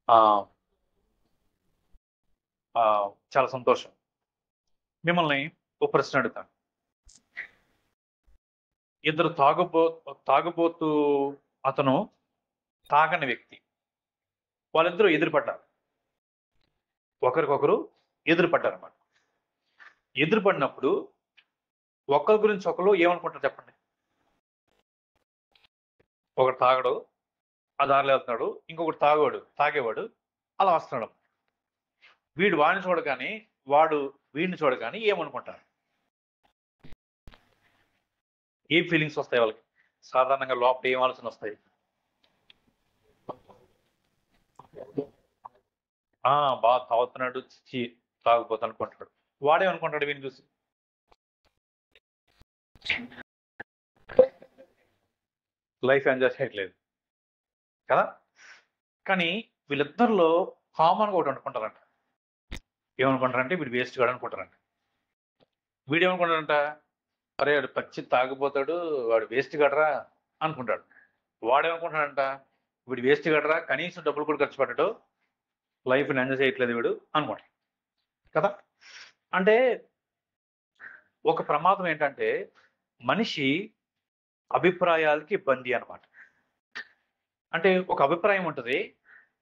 ఆ! చాలా సంతోషం. మిమ్మల్ని ఓ ప్రశ్న అడుగుతాను. ఇద్దరు తాగుబోతు అతను, తాగని వ్యక్తి. వాళ్ళిద్దరూ ఎదురుపడ్డారు. ఒకరికొకరు ఎదురుపడ్డారన్నమాట. ఎదురుపడినప్పుడు ఒకరి గురించి ఒకళ్ళు ఏమనుకుంటారు చెప్పండి? ఒకడు తాగడు, ఆ దారిలో వెళ్తున్నాడు. ఇంకొకడు తాగేవాడు అలా వస్తున్నాడు. వీడు వాడిని చూడగానే, వాడు వీడిని చూడగానే ఏమనుకుంటారు? ఏం ఫీలింగ్స్ వస్తాయి వాళ్ళకి? సాధారణంగా లోపల ఏం ఆలోచనలొస్తాయి? ఆ! తాగుతున్నాడు. ఛీ! తాగుబోతు అనుకుంటాడు. వాడేమనుకుంటాడు వీడిని చూసి? లైఫ్ ఎంజాయ్ చేయట్లేదు. కదా! కానీ వీళ్ళిద్దరిలో కామన్‌గా ఒకటి అనుకుంటారంట. ఏమనుకుంటారంటే వీడు వేస్ట్ గాడు అనుకుంటారంట. వీడేమనుకుంటాడంట, అరే! ఆడు పచ్చి తాగుబోతాడు. వాడు వేస్ట్ గాడురా అనుకుంటాడు. వాడేమనుకుంటాడంట, వీడు వేస్ట్ గాడురా, కనీసం డబ్బులు కూడా ఖర్చు పెట్టడు. లైఫ్‌ని ఎంజాయ్ చేయట్లేదు వీడు అనుకుంటాడు. కదా! అంటే ఒక ప్రమాదం ఏంటంటే, మనిషి అభిప్రాయాలకి బందీ అన్నమాట. అంటే ఒక అభిప్రాయం ఉంటది.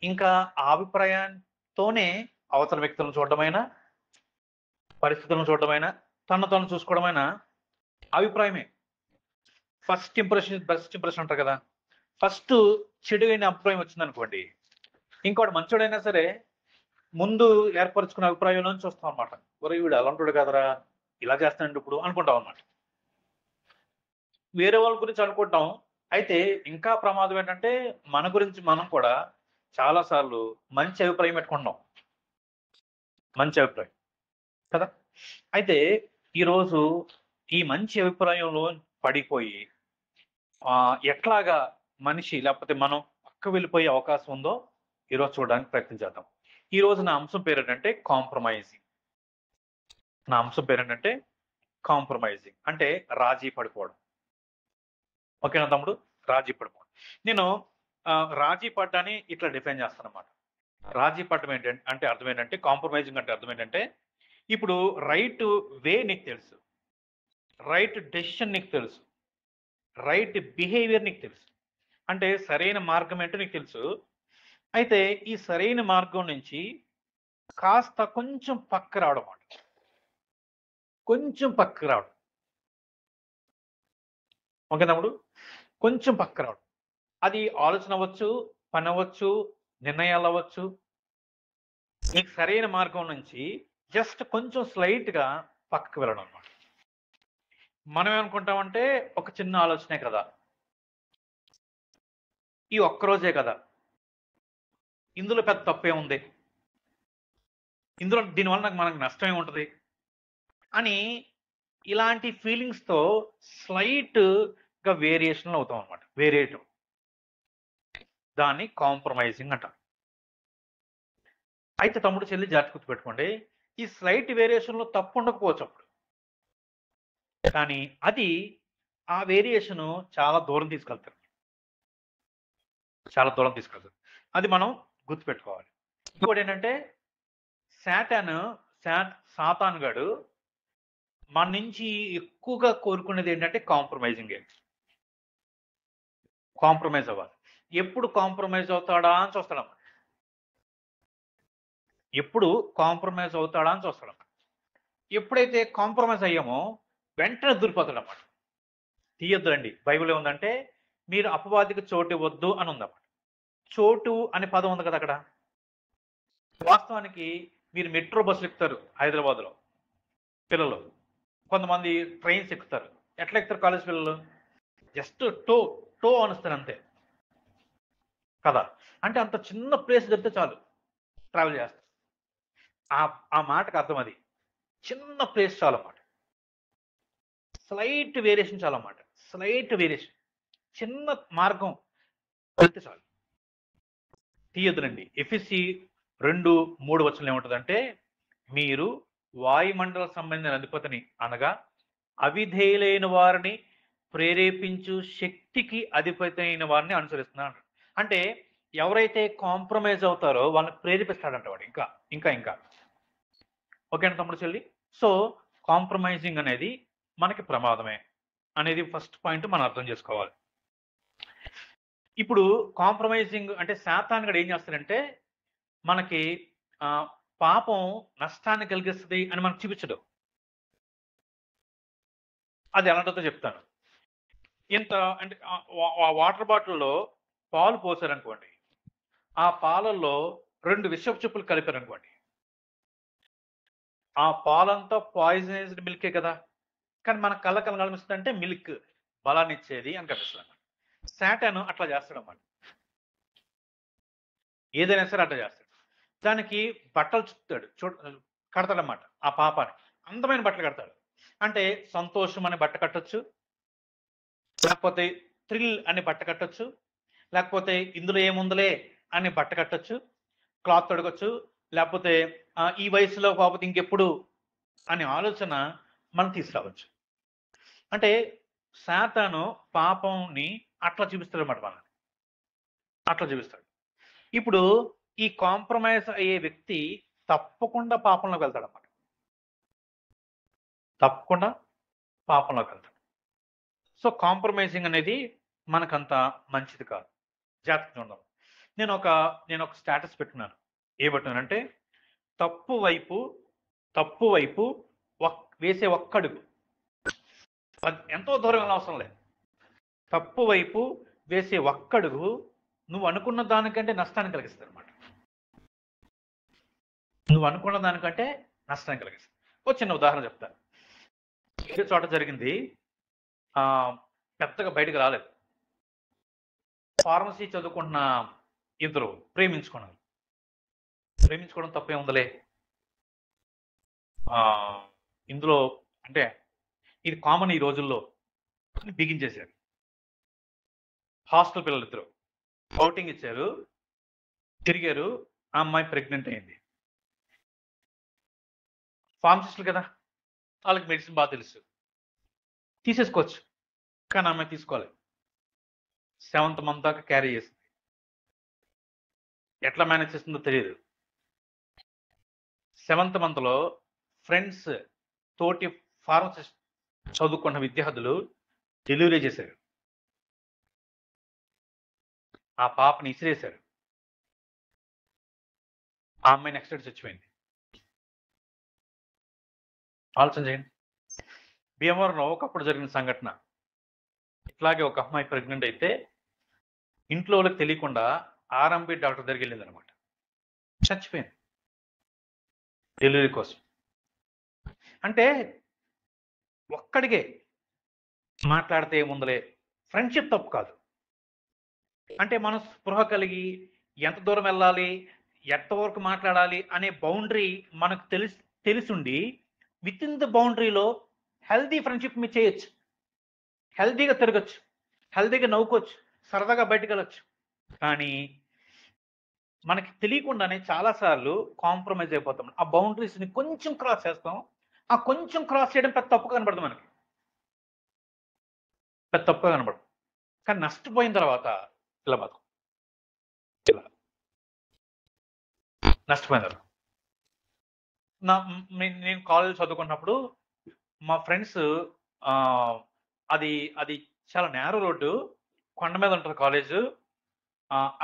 ఇంకా ఆ అభిప్రాయంతోనే అవతల వ్యక్తులను చూడడమైనా, పరిస్థితులను చూడడమైనా, తనను తాను చూసుకోవడమైనా అభిప్రాయమే. బెస్ట్ ఇంప్రెషన్ అంటారు కదా! ఫస్ట్ చెడు అయిన అభిప్రాయం వచ్చిందనుకోండి, ఇంకోడు మంచోడైనా సరే ముందు ఏర్పరచుకున్న అభిప్రాయంలోంచి చూస్తాం అన్నమాట. ఒరేయ్! వీడు అలాంటోడు కదరా! ఇలా చేస్తున్నాడు ఇప్పుడు అనుకుంటాం అన్నమాట. వేరే వాళ్ళ గురించి అనుకుంటాం. అయితే ఇంకా ప్రమాదం ఏంటంటే, మన గురించి మనం కూడా చాలా సార్లు మంచి అభిప్రాయం పెట్టుకుంటున్నాం. మంచి అభిప్రాయం. కదా! అయితే ఈరోజు ఈ మంచి అభిప్రాయంలో పడిపోయి ఎట్లాగా మనిషి లేకపోతే మనం పక్కకు వెళ్ళిపోయే అవకాశం ఉందో ఈరోజు చూడడానికి ప్రయత్నం చేద్దాం. ఈరోజు నా అంశం పేరేంటంటే కాంప్రమైజింగ్. నా అంశం పేరేంటంటే కాంప్రమైజింగ్. అంటే రాజీ పడిపోవడం. ఓకేనా తమ్ముడు? రాజీ పడిపోవడం. నేను రాజీ పడ్డాన్ని ఇట్లా డిఫైన్ చేస్తానన్నమాట. రాజీ పడడం అంటే అర్థం ఏంటంటే, కాంప్రమైజింగ్ అంటే అర్థం ఏంటంటే, ఇప్పుడు రైట్ వే నీకు తెలుసు. రైట్ డెసిషన్ నీకు తెలుసు. రైట్ బిహేవియర్ నీకు తెలుసు. అంటే సరైన మార్గం ఏంటో నీకు తెలుసు. అయితే ఈ సరైన మార్గం నుంచి కాస్త కొంచెం పక్కకు రావడం మాట. కొంచెం పక్కకు రావడం. ఓకే తమ్ముడు? కొంచెం పక్కకు రావడం. అది ఆలోచన అవ్వచ్చు, పని అవ్వచ్చు, నిర్ణయాలు అవ్వచ్చు. నీకు సరైన మార్గం నుంచి జస్ట్ కొంచెం స్లైట్‌గా పక్కకు వెళ్ళడం అన్నమాట. మనం ఏమనుకుంటామంటే ఒక చిన్న ఆలోచనే కదా! ఈ ఒక్కరోజే కదా! ఇందులో పెద్ద తప్పేముంది? దీనివల్ల మనకు నష్టం ఏముంటది? అని ఇలాంటి ఫీలింగ్స్‌తో స్లైట్‌గా వేరియేషన్‌లు అవుతాం అన్నమాట. వేరియేటివ్. దాన్ని కాంప్రమైజింగ్ అంటారు. అయితే తమ్ముడు, చెల్లి జాగ్రత్తగా గుర్తుపెట్టుకోండి. ఈ స్లైట్ వేరియేషన్‌లో తప్పు ఉండకపోవచ్చు అప్పుడు. కానీ అది ఆ వేరియేషను చాలా దూరం తీసుకెళ్తారు. చాలా దూరం తీసుకెళ్తారు. అది మనం గుర్తుపెట్టుకోవాలి. ఇంకోటేంటంటే సాటాను సాతాను గాడు మన నుంచి ఎక్కువగా కోరుకునేది ఏంటంటే కాంప్రమైజింగే. కాంప్రమైజ్ అవ్వాలి. ఎప్పుడు కాంప్రమైజ్ అవుతాడా అని చూస్తాడన్నమాట. ఎప్పుడు కాంప్రమైజ్ అవుతాడా అని చూస్తాడన్నమాట. ఎప్పుడైతే కాంప్రమైజ్ అయ్యామో వెంటనే దూరిపోతాడన్నమాట. తీయొద్దండి. బైబిల్‌లో ఏముందంటే, మీరు అపవాదికి చోటివ్వద్దు అని ఉందన్నమాట. చోటు అనే పదం ఉంది కదా అక్కడ. వాస్తవానికి మీరు మెట్రో బస్సులు ఎక్కుతారు హైదరాబాద్‌లో పిల్లలు. కొంతమంది ట్రైన్స్ ఎక్కుతారు. ఎట్లా ఎక్కుతారు కాలేజ్ పిల్లలు? జస్ట్ టో, టో అనుస్తారు అంతే. కదా! అంటే అంత చిన్న ప్లేస్ దొరికితే చాలు ట్రావెల్ చేస్తారు. ఆ ఆ మాటకు అర్థం అది. చిన్న ప్లేస్ చాలన్నమాట. స్లైట్ వేరియేషన్ చాలన్నమాట. Slight variation. చిన్న మార్గం వెళ్తే చాలు. తీయొద్దునండి. ఎఫెసీ 2:3 వచనంలో ఏముంటదంటే, మీరు వాయుమండల సంబంధించిన అధిపతిని అనగా అవిధేయులైన వారిని ప్రేరేపించు శక్తికి అధిపతి అయిన వారిని అనుసరిస్తున్నారు. అంటే ఎవరైతే కాంప్రమైజ్ అవుతారో వాళ్ళని ప్రేరేపిస్తాడంట వాడు ఇంకా ఇంకా ఇంకా. ఓకేనా తమ్ముడు చెల్లి? సో కాంప్రమైజింగ్ అనేది మనకి ప్రమాదమే అనేది ఫస్ట్ పాయింట్ మనం అర్థం చేసుకోవాలి. ఇప్పుడు కాంప్రమైజింగ్ అంటే సాతానుగాడు ఏం చేస్తాడంటే మనకి పాపం నష్టాన్ని కలిగిస్తుంది అని మనకు చూపించడు. అది ఎలాంటిదో చెప్తాను. ఇంత అంటే వాటర్ బాటిల్లో పాలు పోసారనుకోండి, ఆ పాలల్లో 2 విషపు చుప్పులు కలిపారనుకోండి, ఆ పాలంతా పాయిజనైజ్డ్ మిల్కే కదా! కానీ మన కళ్ళకి ఎలా కనిపిస్తుందంటే మిల్క్ బలాన్నిచ్చేది అని కనిపిస్తుంది. సాటాను అట్లా చేస్తాడన్నమాట. ఏదైనా సరే అట్లా చేస్తాడు. దానికి బట్టలు చుట్టాడు కడతాడన్నమాట ఆ పాపాని. అందమైన బట్టలు కడతాడు. అంటే సంతోషం అనే బట్ట కట్టొచ్చు. లేకపోతే థ్రిల్ అని బట్ట కట్టొచ్చు. లేకపోతే ఇందులో ఏముందిలే అని బట్ట కట్టొచ్చు. క్లాత్ తొడగొచ్చు. లేకపోతే ఈ వయసులో కాకపోతే ఇంకెప్పుడు అనే ఆలోచన మనం తీసుకురావచ్చు. అంటే సాతాను పాపంని అట్లా చూపిస్తాడన్నమాట మనల్ని. అట్లా చూపిస్తాడు. ఇప్పుడు ఈ కాంప్రమైజ్ అయ్యే వ్యక్తి తప్పకుండా పాపంలోకి వెళ్తాడన్నమాట. తప్పకుండా పాపంలోకి వెళ్తాడు. సో కాంప్రమైజింగ్ అనేది మనకంత మంచిది కాదు. జాగ్రత్తగా ఉందాం. నేను ఒక స్టేటస్ పెట్టుకున్నాను. ఏ పెట్టానంటే తప్పు వైపు వేసే ఒక్కడుగు ఎంతో దూరం వెళ్ళవసరం లేదు. తప్పు వైపు వేసే ఒక్కడుగు నువ్వు అనుకున్న దానికంటే నష్టాన్ని కలిగిస్తుంది అనమాట. నువ్వు అనుకున్న దానికంటే నష్టాన్ని కలిగిస్తుంది. ఒక చిన్న ఉదాహరణ చెప్తాను. ఏ చోట జరిగింది, పెద్దగా బయటకు రాలేదు. ఫార్మసీ చదువుకుంటున్న ఇద్దరు ప్రేమించుకోవడం తప్పే ఉందలే. ఇందులో అంటే ఇది కామన్ ఈ రోజుల్లో బిగించేశారు. హాస్టల్ పిల్లలిద్దరు అవుటింగ్ ఇచ్చారు, తిరిగారు. ఆ అమ్మాయి ప్రెగ్నెంట్ అయింది. ఫార్మసిస్టులు కదా, వాళ్ళకి మెడిసిన్ బాగా తెలుసు, తీసేసుకోవచ్చు. కానీ అమ్మాయి తీసుకోవాలి. 7th మంత్ దాకా క్యారీ చేసింది. ఎట్లా మేనేజ్ చేస్తుందో తెలియదు. 7th మంత్లో ఫ్రెండ్స్ తోటి ఫార్మసిస్ట్ చదువుకున్న విద్యార్థులు డెలివరీ చేశారు. ఆ పాపని ఇసిరేశారు. ఆ అమ్మాయి నెక్స్ట్ డే చచ్చిపోయింది. ఆలోచన చేయండి. భీమవరంలో ఒకప్పుడు జరిగిన సంఘటన. ఇట్లాగే ఒక అమ్మాయి ప్రెగ్నెంట్ అయితే ఇంట్లో వాళ్ళకి తెలియకుండా ఆర్ఎంపీ డాక్టర్ దగ్గరికి వెళ్ళింది అనమాట. చచ్చిపోయింది డెలివరీ కోసం. అంటే ఒక్కడికే మాట్లాడితే ఏముందలే, ఫ్రెండ్షిప్ తప్పు కాదు. అంటే మనం స్పృహ కలిగి ఎంత దూరం వెళ్ళాలి, ఎంతవరకు మాట్లాడాలి అనే బౌండరీ మనకు తెలిసుండి విత్ ఇన్ ద బౌండరీలో హెల్దీ ఫ్రెండ్షిప్ మీరు చేయొచ్చు, హెల్దీగా తిరగచ్చు, హెల్దీగా నవ్వుకోవచ్చు, సరదాగా బయటకు వెళ్ళొచ్చు. కానీ మనకి తెలియకుండానే చాలాసార్లు కాంప్రమైజ్ అయిపోతాం. ఆ బౌండరీస్ని కొంచెం క్రాస్ చేస్తాం. ఆ కొంచెం క్రాస్ చేయడం పెద్ద తప్పు కనబడదు మనకి, పెద్ద తప్పుగా కనబడదు. కానీ నష్టపోయిన తర్వాత ఇలా బతుకు, ఇలా నష్టపోయిన తర్వాత నేను కాలేజ్ చదువుకున్నప్పుడు మా ఫ్రెండ్స్ అది అది చాలా నేరో రోడ్డు, కొండ మీద ఉంటుంది కాలేజు.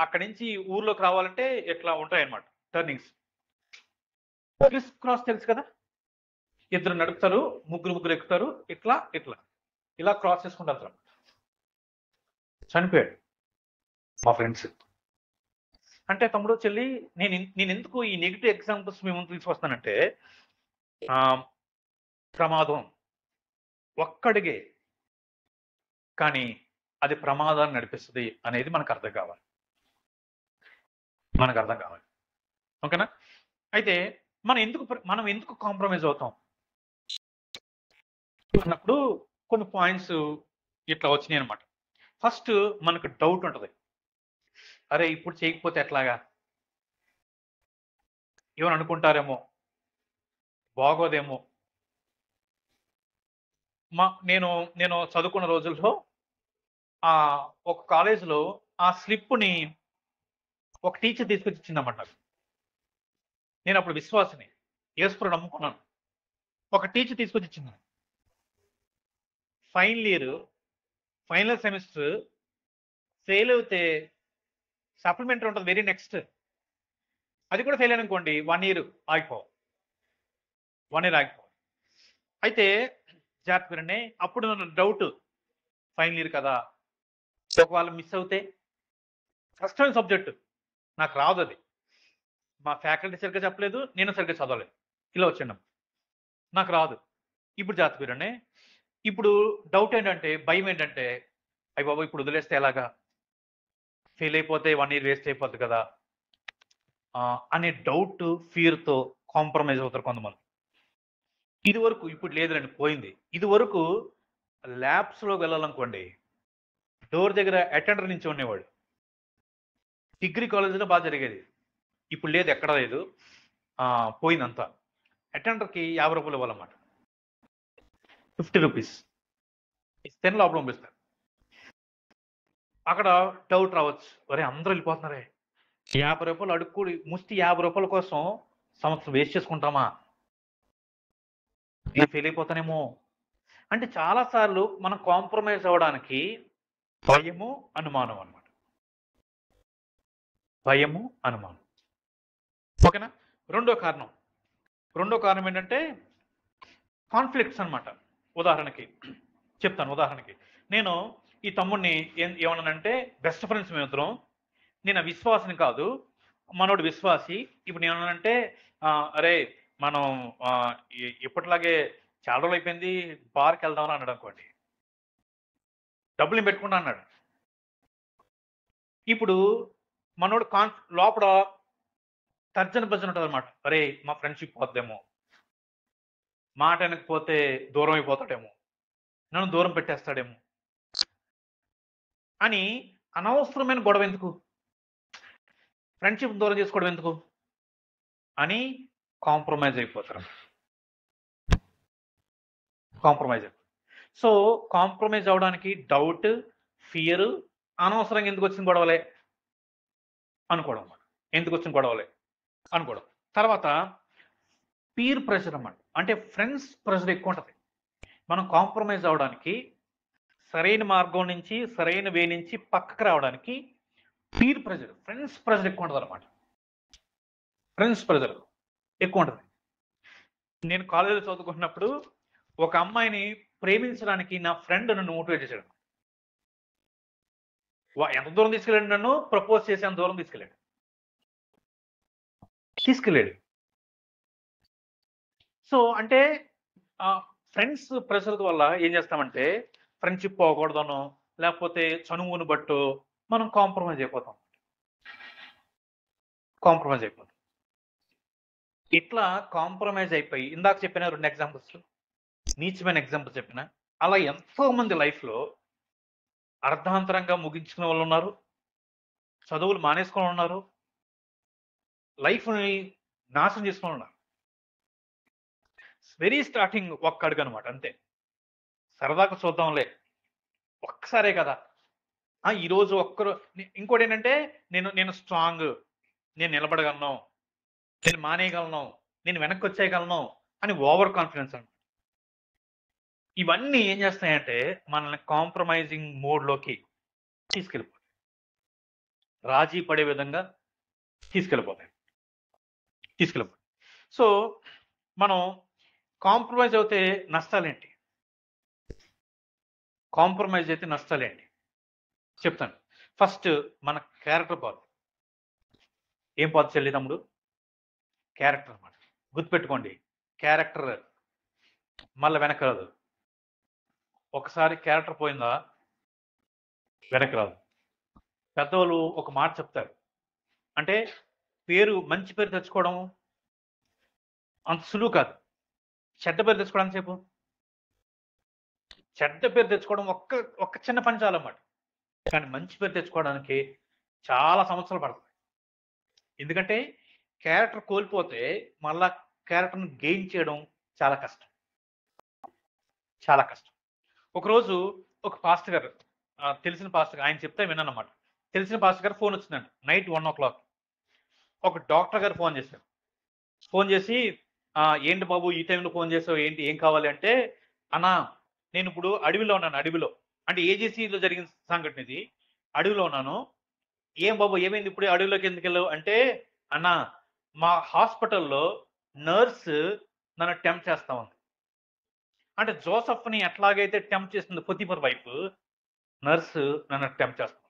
అక్కడి నుంచి ఊర్లోకి రావాలంటే ఇట్లా ఉంటాయి అన్నమాట టర్నింగ్స్. క్రిస్ క్రాస్ తెలుసు కదా, ఇద్దరు నడుపుతారు, ముగ్గురు ఎక్కుతారు, ఇట్లా ఇట్లా ఇలా క్రాస్ చేసుకుంటూ వెళ్తారు. చనిపోయాడు మా ఫ్రెండ్స్. అంటే తమ్ముడు చెల్లి, నేను ఎందుకు ఈ నెగిటివ్ ఎగ్జాంపుల్స్ మేము తీసుకొస్తానంటే ప్రమాదం ఒక్కడిగే, కానీ అది ప్రమాదాన్ని నడిపిస్తుంది అనేది మనకు అర్థం కావాలి. ఓకేనా? అయితే మనం ఎందుకు కాంప్రమైజ్ అవుతాం అన్నప్పుడు కొన్ని పాయింట్స్ ఇట్లా వచ్చినాయి అనమాట. ఫస్ట్ మనకు డౌట్ ఉంటుంది. అరే ఇప్పుడు చేయకపోతే ఎట్లాగా, ఏమని అనుకుంటారేమో, బాగోదేమో. నేను చదువుకున్న రోజుల్లో ఒక కాలేజీలో ఆ స్లిప్ని ఒక టీచర్ తీసుకొచ్చి ఇచ్చిందన్నమాట నాకు. నేను అప్పుడు విశ్వాసిని, యేసుప్రభుని నమ్ముకున్నాను. ఒక టీచర్ తీసుకొచ్చి ఇచ్చింది. Final year, final semester fail అవుతే సప్లిమెంటరీ ఉంటుంది వెరీ నెక్స్ట్. అది కూడా ఫెయిల్ అనుకోండి 1 ఇయర్ ఆగిపోవాలి. 1 ఇయర్ ఆగిపోవాలి. అయితే జాగ్రత్త వినండి. అప్పుడు నన్ను డౌట్, ఫైనల్ ఇయర్ కదా, ఒకవేళ మిస్ అవుతే కష్టమైన సబ్జెక్ట్, నాకు రాదు అది, మా ఫ్యాకల్టీ సరిగ్గా చెప్పలేదు, నేను సరిగ్గా చదవలేదు, ఇలా వచ్చాను, నాకు రాదు. ఇప్పుడు జాగ్రత్త వినండి. ఇప్పుడు డౌట్ ఏంటంటే, భయం ఏంటంటే, అయ్య బాబు ఇప్పుడు వదిలేస్తే ఎలాగా, ఫెయిల్ అయిపోతే 1 ఇయర్ వేస్ట్ అయిపోద్ది కదా అనే డౌట్, ఫియర్తో కాంప్రమైజ్ అవుతారు కొంతమంది. ఇది వరకు, ఇప్పుడు లేదులేండి పోయింది. ఇది వరకు ల్యాబ్స్లో వెళ్ళాలనుకోండి, డోర్ దగ్గర అటెండర్ నుంచి ఉండేవాడు. డిగ్రీ కాలేజీలో బాగా జరిగేది. ఇప్పుడు లేదు, ఎక్కడ లేదు, పోయిందంతా. అటెండర్కి 50 రూపాయలు ఇవ్వాలన్నమాట, 50 రూపీస్ ఇస్తేనే లోపల పంపిస్తారు. అక్కడ డౌట్ రావచ్చు, ఒరే అందరూ వెళ్ళిపోతున్నారే, 50 రూపాయలు అడుక్కు ముష్టి 50 రూపాయల కోసం సంవత్సరం వేస్ట్ చేసుకుంటామా, నేను ఫెయిల్ అయిపోతానేమో. అంటే చాలాసార్లు మనం కాంప్రమైజ్ అవ్వడానికి భయము, అనుమానం అన్నమాట. భయము, అనుమానం. ఓకేనా. రెండో కారణం ఏంటంటే కాన్ఫ్లిక్ట్స్ అన్నమాట. ఉదాహరణకి చెప్తాను. ఉదాహరణకి నేను ఈ తమ్ముడిని ఏమన్నానంటే, బెస్ట్ ఫ్రెండ్స్ మేమిద్దరం, నేను విశ్వాసిని కాదు, మనోడు విశ్వాసి. ఇప్పుడు నేను ఏమన్నానంటే, అరే మనం ఇప్పటిలాగే చాలా రోజులు అయిపోయింది, బార్కి వెళ్దామని అన్నాడు అనుకోండి, డబ్బులు పెట్టుకుంటా అన్నాడు. ఇప్పుడు మనోడు లోపల తర్జన భజన ఉంటుంది అనమాట, అరే మా ఫ్రెండ్షిప్ పోద్దేమో, మాట వెనకపోతే దూరం అయిపోతాడేమో, నన్ను దూరం పెట్టేస్తాడేమో అని అనవసరమైన గొడవ ఎందుకు, ఫ్రెండ్షిప్ దూరం చేసుకోవడం ఎందుకు అని కాంప్రమైజ్ అయిపోతారు. సో కాంప్రమైజ్ అవడానికి డౌట్, ఫియర్, అనవసరంగా ఎందుకు వచ్చిన గొడవలే అనుకోవడం. తర్వాత పీర్ ప్రెషర్ అన్నమాట. అంటే ఫ్రెండ్స్ ప్రెషర్ ఎక్కువ ఉంటుంది. మనం కాంప్రమైజ్ అవడానికి, సరైన మార్గం నుంచి, సరైన వే నుంచి పక్కకు రావడానికి పీర్ ప్రెషర్, ఫ్రెండ్స్ ప్రెషర్ ఎక్కువ ఉంటుంది అనమాట. నేను కాలేజీలో చదువుకుంటున్నప్పుడు ఒక అమ్మాయిని ప్రేమించడానికి నా ఫ్రెండ్ నన్ను మోటివేట్ చేశాడు. ఎంత దూరం తీసుకెళ్ళాడు, నన్ను ప్రపోజ్ చేసి అంత దూరం తీసుకెళ్ళాడు. సో అంటే ఫ్రెండ్స్ ప్రెషర్ వల్ల ఏం చేస్తామంటే, ఫ్రెండ్షిప్ పోకూడదనో, లేకపోతే చనువును బట్టో మనం కాంప్రమైజ్ అయిపోతాం. ఇట్లా కాంప్రమైజ్ అయిపోయి, ఇందాక చెప్పిన 2 ఎగ్జాంపుల్స్, నీచమైన ఎగ్జాంపుల్స్ చెప్పిన, అలా ఎంతో మంది లైఫ్లో అర్ధాంతరంగా ముగించుకునే వాళ్ళు ఉన్నారు, చదువులు మానేసుకుని ఉన్నారు, లైఫ్ని నాశనం చేసుకుని ఉన్నారు. వెరీ స్టార్టింగ్ ఒక్క అడుగు అనమాట, అంతే. సరదాగా చూద్దాంలే, ఒక్కసారే కదా, ఈరోజు ఇంకోటి ఏంటంటే, నేను స్ట్రాంగ్, నేను నిలబడగలను, నేను మానేయగలను, నేను వెనక్కి వచ్చేయగలను అని ఓవర్ కాన్ఫిడెన్స్ అనమాట. ఇవన్నీ ఏం చేస్తాయంటే మనల్ని కాంప్రమైజింగ్ మోడ్లోకి తీసుకెళ్ళిపోతాయి, రాజీ పడే విధంగా తీసుకెళ్ళిపోతాయి. సో మనం కాంప్రమైజ్ అయితే నష్టాలేంటి, చెప్తాను. ఫస్ట్ మన క్యారెక్టర్ పోదు. ఏం పోదు చెల్లి తమ్ముడు? క్యారెక్టర్ అన్నమాట. గుర్తుపెట్టుకోండి, క్యారెక్టర్ మళ్ళీ వెనక్కి రాదు. ఒకసారి క్యారెక్టర్ పోయిందా వెనక్కి రాదు. పెద్దవాళ్ళు ఒక మాట చెప్తారు, అంటే మంచి పేరు తెచ్చుకోవడం అంత సులువు కాదు, చెడ్డ పేరు తెచ్చుకోవడం సేపు. చెడ్డ పేరు తెచ్చుకోవడం ఒక్క చిన్న పని చాలన్నమాట, కానీ మంచి పేరు తెచ్చుకోవడానికి చాలా సంవత్సరాలు పడుతుంది. ఎందుకంటే క్యారెక్టర్ కోల్పోతే మళ్ళా క్యారెక్టర్ని గెయిన్ చేయడం చాలా కష్టం. ఒకరోజు ఒక పాస్టర్ గారు, తెలిసిన పాస్టర్ గారు, ఆయన చెప్తే విన్నాను అన్నమాట. తెలిసిన పాస్టర్ గారు ఫోన్ వచ్చిందండి, నైట్ 1 o'clock. ఒక డాక్టర్ గారు ఫోన్ చేశారు. ఫోన్ చేసి ఏంటి బాబు ఈ టైంలో ఫోన్ చేసావు? ఏంటి? ఏం కావాలి? అంటే, అన్నా నేను ఇప్పుడు అడవిలో ఉన్నాను. అడవిలో అంటే ఏజెన్సీలో జరిగిన సంఘటన ఇది. అడవిలో ఉన్నాను. ఏం బాబు ఏమైంది? ఇప్పుడే అడవిలోకి ఎందుకెళ్ళావు? అంటే, అన్నా మా హాస్పిటల్‌లో నర్స్ నన్ను టెంప్ట్ చేస్తా ఉంది. అంటే జోసెఫ్‌ని ఎట్లాగైతే టెంప్ట్ చేసింది పొతిఫర్ వైఫ్, నర్స్ నన్ను టెంప్ట్ చేస్తుంది.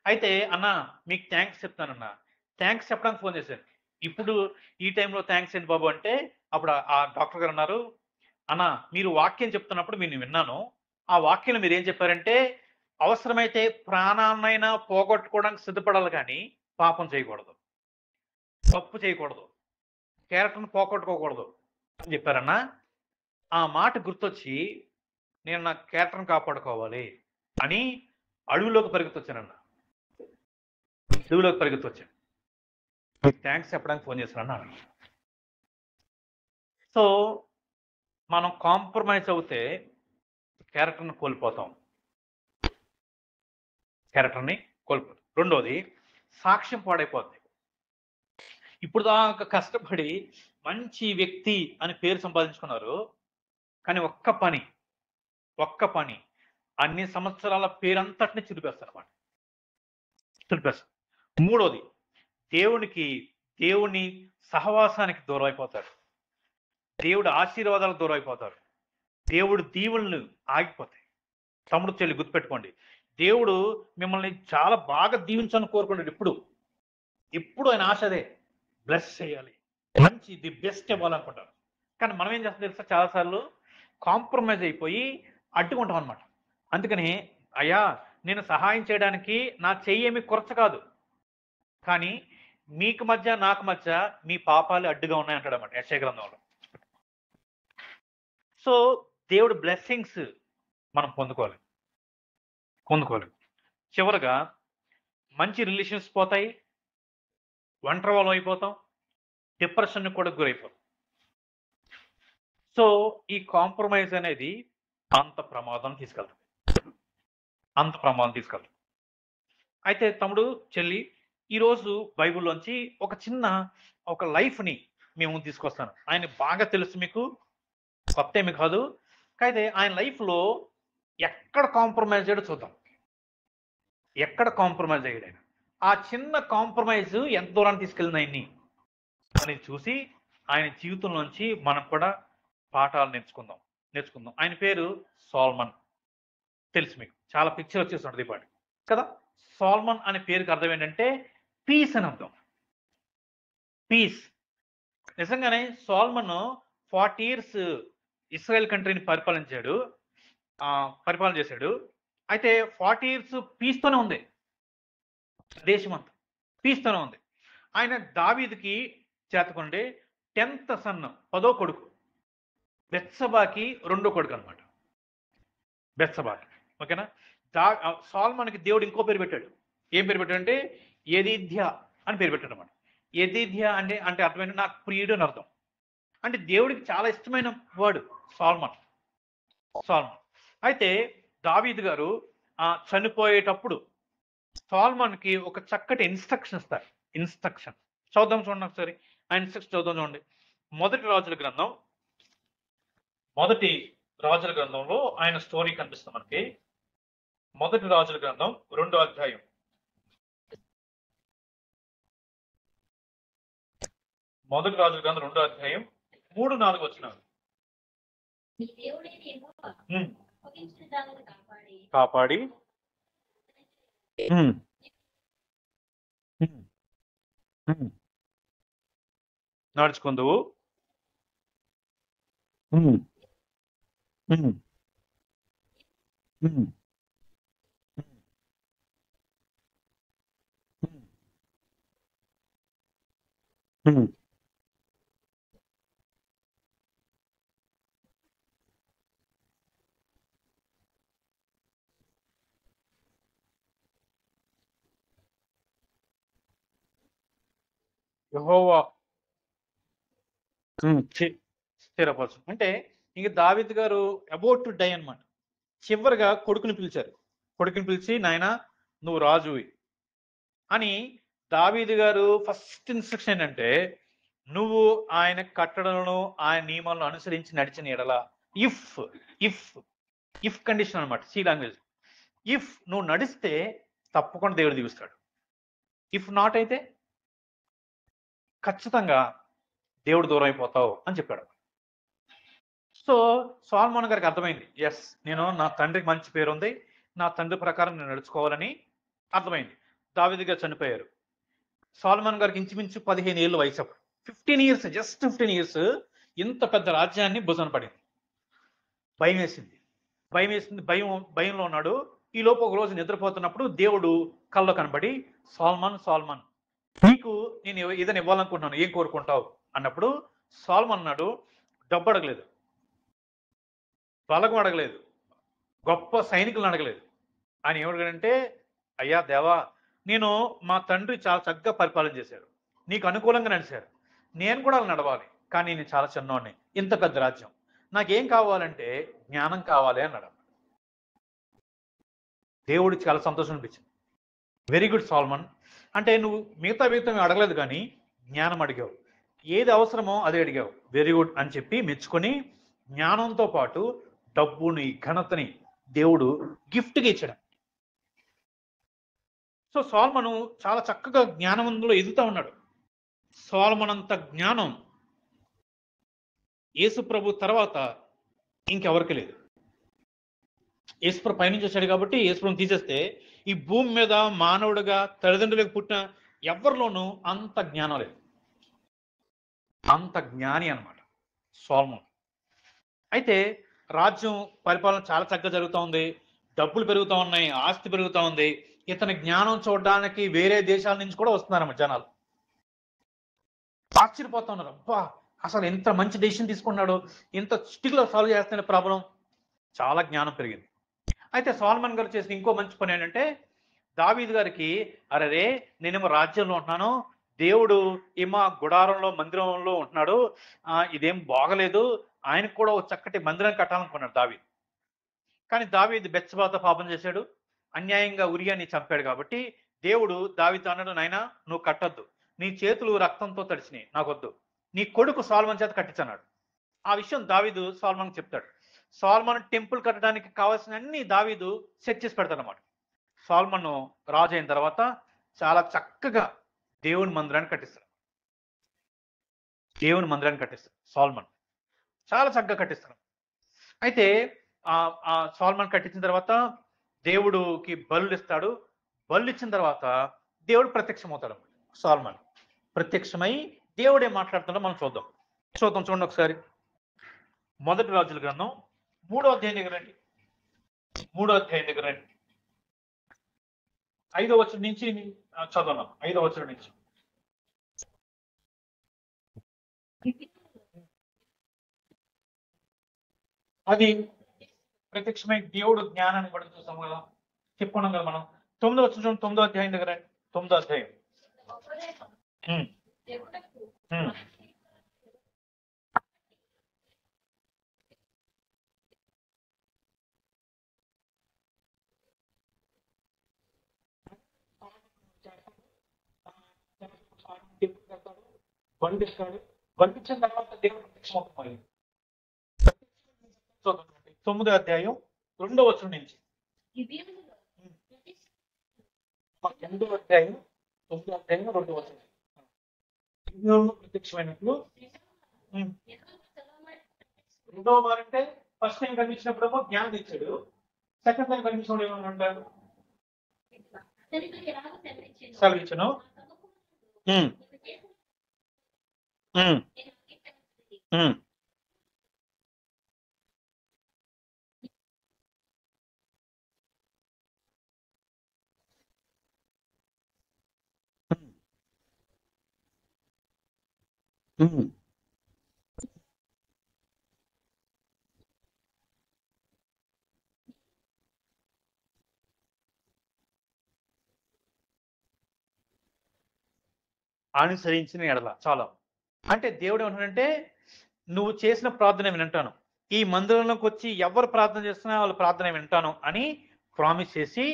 అయితే అన్నా మీకు థ్యాంక్స్ చెప్తానన్నా. థ్యాంక్స్ చెప్పడానికి ఫోన్ చేశాను. ఇప్పుడు ఈ టైంలో థ్యాంక్స్ ఏంటి బాబు అంటే, అప్పుడు ఆ డాక్టర్ గారు అన్నారు, అన్నా మీరు వాక్యం చెప్తున్నప్పుడు నేను విన్నాను. ఆ వాక్యంలో మీరేం చెప్పారంటే, అవసరమైతే ప్రాణాన్నైనా పోగొట్టుకోవడానికి సిద్ధపడాలి గానీ, పాపం చేయకూడదు. తప్పు చేయకూడదు. క్యారెక్టర్‌ని పోగొట్టుకోకూడదు అని చెప్పారన్నా. ఆ మాట గుర్తొచ్చి, నేను నా క్యారెక్టర్‌ని కాపాడుకోవాలి అని అడవిలోకి పరిగెత్తొచ్చానన్నా. అడవిలోకి పరిగెత్తొచ్చాను. మీకు థ్యాంక్స్ చెప్పడానికి ఫోన్ చేశానన్నా. సో, మనం కాంప్రమైజ్ అవుతే క్యారెక్టర్‌ని కోల్పోతాం. క్యారెక్టర్‌ని కోల్పోతాం. రెండోది సాక్ష్యం పాడైపోద్ది. ఇప్పుడు దాకా కష్టపడి మంచి వ్యక్తి అని పేరు సంపాదించుకున్నారు. కానీ ఒక్క పని అన్ని సంవత్సరాల పేరంతటిని చిదిపేస్తారన్నమాట. చిదిపేస్తారు. మూడోది దేవుని సహవాసానికి దూరం అయిపోతారు. దేవుడి ఆశీర్వాదాలకు దూరం అయిపోతారు. దేవుడి దీవెనలు ఆగిపోతాయి. తమ్ముడు చెల్లి గుర్తుపెట్టుకోండి. దేవుడు మిమ్మల్ని చాలా బాగా దీవించాలని కోరుకుంటాడు ఎప్పుడు. ఎప్పుడు ఆయన ఆశ అదే. బ్లెస్ చేయాలి. మంచి ది బెస్ట్ ఇవ్వాలనుకుంటారు. కానీ మనం ఏం చేస్తాం తెలుసా? చాలా సార్లు కాంప్రమైజ్ అయిపోయి అడ్డుకుంటాం అనమాట. అందుకని అయ్యా నేను సహాయం చేయడానికి నా చెయ్యి ఏమి కొరచ కాదు. కానీ మీకు మధ్య నాకు మధ్య మీ పాపాలు అడ్డుగా ఉన్నాయంటాడన్నమాట యెషయా గ్రంథంలో. సో దేవుడి బ్లెస్సింగ్స్ మనం పొందుకోవాలి. చివరగా మంచి రిలేషన్స్ పోతాయి. ఒంటరి వాళ్ళం అయిపోతాం. డిప్రెషన్ కూడా గురైపోతాం. సో ఈ కాంప్రమైజ్ అనేది అంత ప్రమాదం తీసుకెళ్తుంది. అయితే తమ్ముడు చెల్లి ఈరోజు బైబిల్లోంచి ఒక లైఫ్‌ని మేము తీసుకొస్తాను. ఆయన బాగా తెలుసు మీకు. కొత్త ఏమి కాదు. అయితే ఆయన లైఫ్‌లో ఎక్కడ కాంప్రమైజ్ అయ్యాడో చూద్దాం. ఎక్కడ కాంప్రమైజ్ అయ్యాడు ఆయన? ఆ చిన్న కాంప్రమైజ్ ఎంత దూరానికి తీసుకెళ్ళింది ఆయన్ని అనేది చూసి ఆయన జీవితంలోంచి మనం కూడా పాఠాలు నేర్చుకుందాం. ఆయన పేరు సోల్మన్. తెలుసు మీకు. చాలా పిక్చర్ వచ్చేస్తుంటది ఈ పాటి కదా. సోల్మన్ అనే పేరుకి అర్థం ఏంటంటే పీస్ అని అర్థం. పీస్. నిజంగానే సోల్మన్ 40 ఇయర్స్ ఇస్రాయెల్ కంట్రీని పరిపాలన చేశాడు. అయితే 40 ఇయర్స్ పీస్తోనే ఉంది. దేశమంతా పీస్తోనే ఉంది. ఆయన దావీదుకి చేతకొండే 10th సన్ 10వ కొడుకు. బెత్షెబాకి 2వ కొడుకు అనమాట. బెత్షెబాకి. ఓకేనా. సోల్మన్‌కి దేవుడు ఇంకో పేరు పెట్టాడు. ఏం పేరు పెట్టాడంటే యెదిద్యా అని పేరు పెట్టాడు అనమాట. యెదిద్యా అంటే అర్థం ఏంటంటే నాకు ప్రియుడు అని అర్థం. అంటే దేవుడికి చాలా ఇష్టమైన వర్డ్ సోల్మన్. అయితే దావీదు గారు చనిపోయేటప్పుడు సోల్మన్‌కి ఒక చక్కటి ఇన్స్ట్రక్షన్ ఇస్తారు. చదువుదాం చూడండి ఒకసారి. ఆ ఇన్స్ట్రక్షన్ చదువుదాం చూడండి. మొదటి రాజుల గ్రంథంలో ఆయన స్టోరీ కనిపిస్తుంది మనకి. మొదటి రాజుల గ్రంథం 2వ అధ్యాయం. మొదటి రాజుల గ్రంథం 2వ అధ్యాయం 3-4 వచనాలు. కాపాడి నడుచుకుందువు. యెహోవా స్థిరపరచు. అంటే ఇంక దావీదు గారు అబౌట్ టు డై అనమాట. చివరిగా కొడుకుని పిలిచారు. కొడుకుని పిలిచి నాయనా నువ్వు రాజువి అని దావీదు గారు ఫస్ట్ ఇన్స్ట్రక్షన్ ఏంటంటే, నువ్వు ఆయన కట్టడలను ఆయన నియమాలను అనుసరించి నడిచిన ఎడల ఇఫ్ ఇఫ్ ఇఫ్ కండిషన్ అనమాట, సి లాంగ్వేజ్. ఇఫ్ నువ్వు నడిస్తే తప్పకుండా దేవుడు దీవిస్తాడు. ఇఫ్ నాట్ అయితే ఖచ్చితంగా దేవుడు దూరం అయిపోతావు అని చెప్పాడు. సో సొలొమోను గారికి అర్థమైంది, ఎస్ నేను నా తండ్రికి మంచి పేరు ఉంది, నా తండ్రి ప్రకారం నేను నడుచుకోవాలని అర్థమైంది. దావీదు గారు చనిపోయారు. సొలొమోను గారికి ఇంచుమించు 15 ఏళ్ళు వయసు. 15 ఇయర్స్, జస్ట్ 15 ఇయర్స్ ఇంత పెద్ద రాజ్యాన్ని భుజన పడింది. భయం వేసింది, భయంలో ఉన్నాడు. ఈ లోపు ఒక రోజు నిద్రపోతున్నప్పుడు దేవుడు కల్లో కనబడి, సొలొమోన్ సొలొమోన్, నీకు నేను ఏదైనా ఇవ్వాలనుకుంటున్నాను, ఏం కోరుకుంటావు అన్నప్పుడు సొలొమోన్ అన్నాడు, డబ్బు అడగలేదు, బలగం అడగలేదు, గొప్ప సైనికులను అడగలేదు. ఆయన ఏమడిగాడంటే, అయ్యా దేవా, నేను మా తండ్రి చాలా చక్కగా పరిపాలన చేశారు, నీకు అనుకూలంగా నడిచారు, నేను కూడా అలా నడవాలి, కానీ నేను చాలా చిన్నవాడిని, ఇంత పెద్ద రాజ్యం, నాకేం కావాలంటే జ్ఞానం కావాలి అన్నాడు. దేవుడు చాలా సంతోషం అనిపించింది. వెరీ గుడ్ సొలొమోన్, అంటే నువ్వు మిగతా అడగలేదు కానీ జ్ఞానం అడిగావు, ఏది అవసరమో అదే అడిగావు, వెరీ గుడ్ అని చెప్పి మెచ్చుకొని జ్ఞానంతో పాటు డబ్బుని ఘనతని దేవుడు గిఫ్ట్గా ఇచ్చాడు. సో సొలొమోను చాలా చక్కగా జ్ఞానవంతులో ఎదుగుతూ ఉన్నాడు. సొలొమోను అంత జ్ఞానం యేసు ప్రభు తర్వాత ఇంకెవరికి లేదు. యేసుప్రభు పైనుంచి వచ్చాడు కాబట్టి యేసుప్రభుని తీసేస్తే ఈ భూమి మీద మానవుడిగా తల్లిదండ్రులకు పుట్టిన ఎవరిలోనూ అంత జ్ఞానం లేదు. అంత జ్ఞాని అనమాట సొలొమోను. అయితే రాజ్యం పరిపాలన చాలా చక్కగా జరుగుతూ ఉంది, డబ్బులు పెరుగుతూ ఉన్నాయి, ఆస్తి పెరుగుతూ ఉంది. ఇతని జ్ఞానం చూడడానికి వేరే దేశాల నుంచి కూడా వస్తున్నారన్నమాట జనాలు. ఆశ్చర్యపోతా ఉన్నారు, అబ్బా అసలు ఎంత మంచి డెసిషన్ తీసుకున్నాడు, ఇంత చిటికలో సాల్వ్ చేస్తున్న ప్రాబ్లం. చాలా జ్ఞానం పెరిగింది. అయితే సొలొమోను గారు చేసిన ఇంకో మంచి పని ఏంటంటే, దావీదు గారికి అరే నేనేమో రాజ్యంలో ఉంటున్నాను, దేవుడు ఏమో గుడారంలో మందిరంలో ఉంటున్నాడు, ఇదేం బాగలేదు, ఆయనకు కూడా ఒక చక్కటి మందిరం కట్టాలనుకున్నాడు దావీదు. కానీ దావీదు బెత్షెబాతో పాపం చేశాడు, అన్యాయంగా ఉరియాని చంపాడు. కాబట్టి దేవుడు దావీదుతో అన్నాడు, నాయనా నువ్వు కట్టొద్దు, నీ చేతులు రక్తంతో తడిచినాయి, నాకొద్దు, నీ కొడుకు సొలొమోను చేత కట్టించన్నాడు. ఆ విషయం దావీదు సొలొమోనుకు చెప్తాడు. సొలొమోను టెంపుల్ కట్టడానికి కావాల్సిన అన్ని దావీదు సెట్ చేసి పెడతాడు అన్నమాట. సొలొమోను రాజు అయిన తర్వాత చాలా చక్కగా దేవుని మందిరాన్ని కట్టిస్తాడు. సొలొమోను చాలా చక్కగా కట్టిస్తాడు. అయితే ఆ సొలొమోను కట్టించిన తర్వాత దేవుడికి బలులు ఇస్తాడు. బలు ఇచ్చిన తర్వాత దేవుడు ప్రత్యక్షమవుతాడు. సొలొమోను ప్రత్యక్షమై దేవుడే మాట్లాడుతాడో మనం చూద్దాం. చూడండి ఒకసారి. మొదటి రాజుల గ్రంథం 3వ అధ్యాయం దగ్గర రండి. 3వ అధ్యాయం దగ్గర రండి. 5వ వచనం నుంచి చదువున్నాం. 5వ వచనం నుంచి. అది ప్రత్యక్షమై దేవుడు జ్ఞానాన్ని కూడా చూస్తాం కదా, చెప్పుకున్నాం కదా మనం. 9వ వచనం, 9వ అధ్యాయం దగ్గర రండి. 9వ అధ్యాయం. బండిస్తాడు. బండించిన తర్వాత దేవుడు ప్రత్యక్షమవుతాయి. 9వ అధ్యాయం 2వ వచనం నుంచి. 2వ అధ్యాయం 2వ వచనం. ప్రత్యక్షమైనట్లు రెండవ వారు అంటే ఫస్ట్ టైం కనిపించినప్పుడేమో జ్ఞానం ఇచ్చాడు, సెకండ్ టైం కనిపించినప్పుడు ఏమంటాడు, సెలవిచ్చను. అనుసరించిన ఎడల చాలా. అంటే దేవుడు ఏమంటాడంటే, నువ్వు చేసిన ప్రార్థన వింటాను, ఈ మందిరంలోకి వచ్చి ఎవరు ప్రార్థన చేస్తున్నా వాళ్ళ ప్రార్థన వింటాను అని ప్రామిస్ చేసి,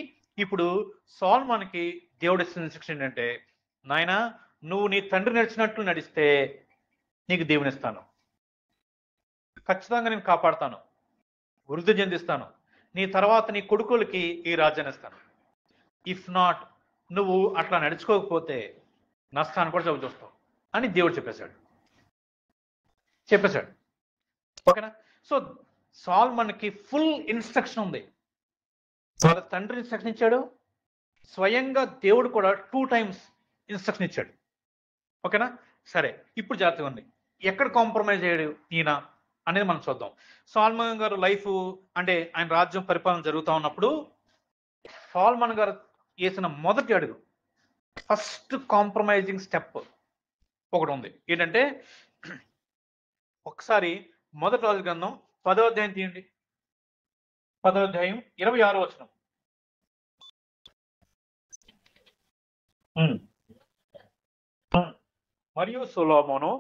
ఇప్పుడు సొలొమోనుకి దేవుడు ఇస్తున్న శిక్ష ఏంటంటే, నాయన నువ్వు నీ తండ్రి నడిచినట్లు నడిస్తే నీకు దేవునిస్తాను, ఖచ్చితంగా నేను కాపాడుతాను, వృద్ధి చెందిస్తాను, నీ తర్వాత నీ కొడుకులకి ఈ రాజ్యాన్ని ఇస్తాను. ఇఫ్ నాట్, నువ్వు అట్లా నడుచుకోకపోతే నష్టాన్ని కూడా చవి చూస్తావు అని దేవుడు చెప్పేశాడు. ఓకేనా? సో సాల్మన్కి ఫుల్ ఇన్స్ట్రక్షన్ ఉంది. వాళ్ళ తండ్రి ఇన్స్ట్రక్షన్ ఇచ్చాడు, స్వయంగా దేవుడు కూడా 2 times ఇన్స్ట్రక్షన్ ఇచ్చాడు. ఓకేనా? సరే, ఇప్పుడు జాగ్రత్తగా ఉంది, ఎక్కడ కాంప్రమైజ్ అయ్యాడు ఈయన అనేది మనం చూద్దాం. సాల్మన్ గారు లైఫ్ అంటే ఆయన రాజ్యం పరిపాలన జరుగుతూ ఉన్నప్పుడు సాల్మన్ గారు వేసిన మొదటి అడుగు, ఫస్ట్ కాంప్రమైజింగ్ స్టెప్ ఒకటి ఉంది. ఏంటంటే ఒకసారి మొదటి రాజు గ్రంథం 10వ అధ్యాయం తీయండి. 10వ అధ్యాయం 26వ వచనం. మరియు సొలొమోను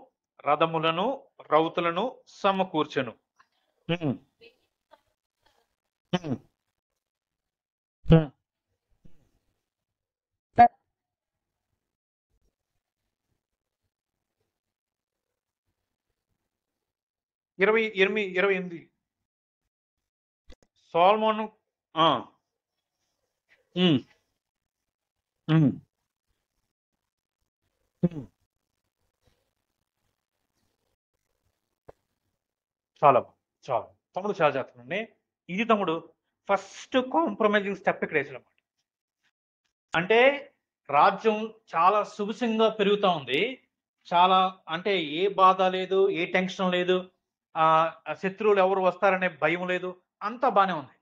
రథములను రౌతులను సమకూర్చెను. 28 సొలొమోను చాలా తమ్ముడు చాలా చేస్తానండి. ఇది తమ్ముడు ఫస్ట్ కాంప్రమైజింగ్ స్టెప్ ఇక్కడ వేసాడు. అంటే రాజ్యం చాలా సుభిక్షంగా పెరుగుతూ ఉంది, చాలా అంటే ఏ బాధ లేదు, ఏ టెన్షన్ లేదు, శత్రువులు ఎవరు వస్తారనే భయం లేదు, అంతా బాగానే ఉంది.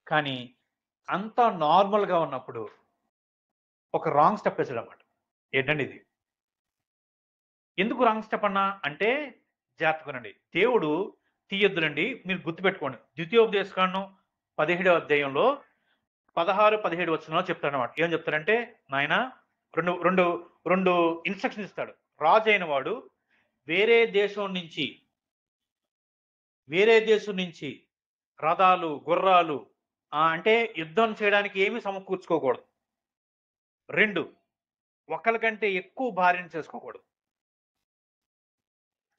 కానీ అంతా నార్మల్గా ఉన్నప్పుడు ఒక రాంగ్ స్టెప్ వేసాడు అన్నమాట. ఏంటండి ఇది? ఎందుకు రాంగ్ స్టెప్ అన్నా అంటే జాగ్రత్తగానండి, దేవుడు తీయొద్దులండి, మీరు గుర్తుపెట్టుకోండి. ద్వితీయోపదేశకాండం 17వ అధ్యాయంలో 16-17 వచనంలో చెప్తాడనమాట. ఏం చెప్తాడంటే, నాయన రెండు ఇన్స్ట్రక్షన్ ఇస్తాడు. రాజు అయిన వాడు వేరే దేశం నుంచి రథాలు గుర్రాలు అంటే యుద్ధం చేయడానికి ఏమీ సమకూర్చుకోకూడదు. 2, ఒకరికంటే ఎక్కువ భార్యను చేసుకోకూడదు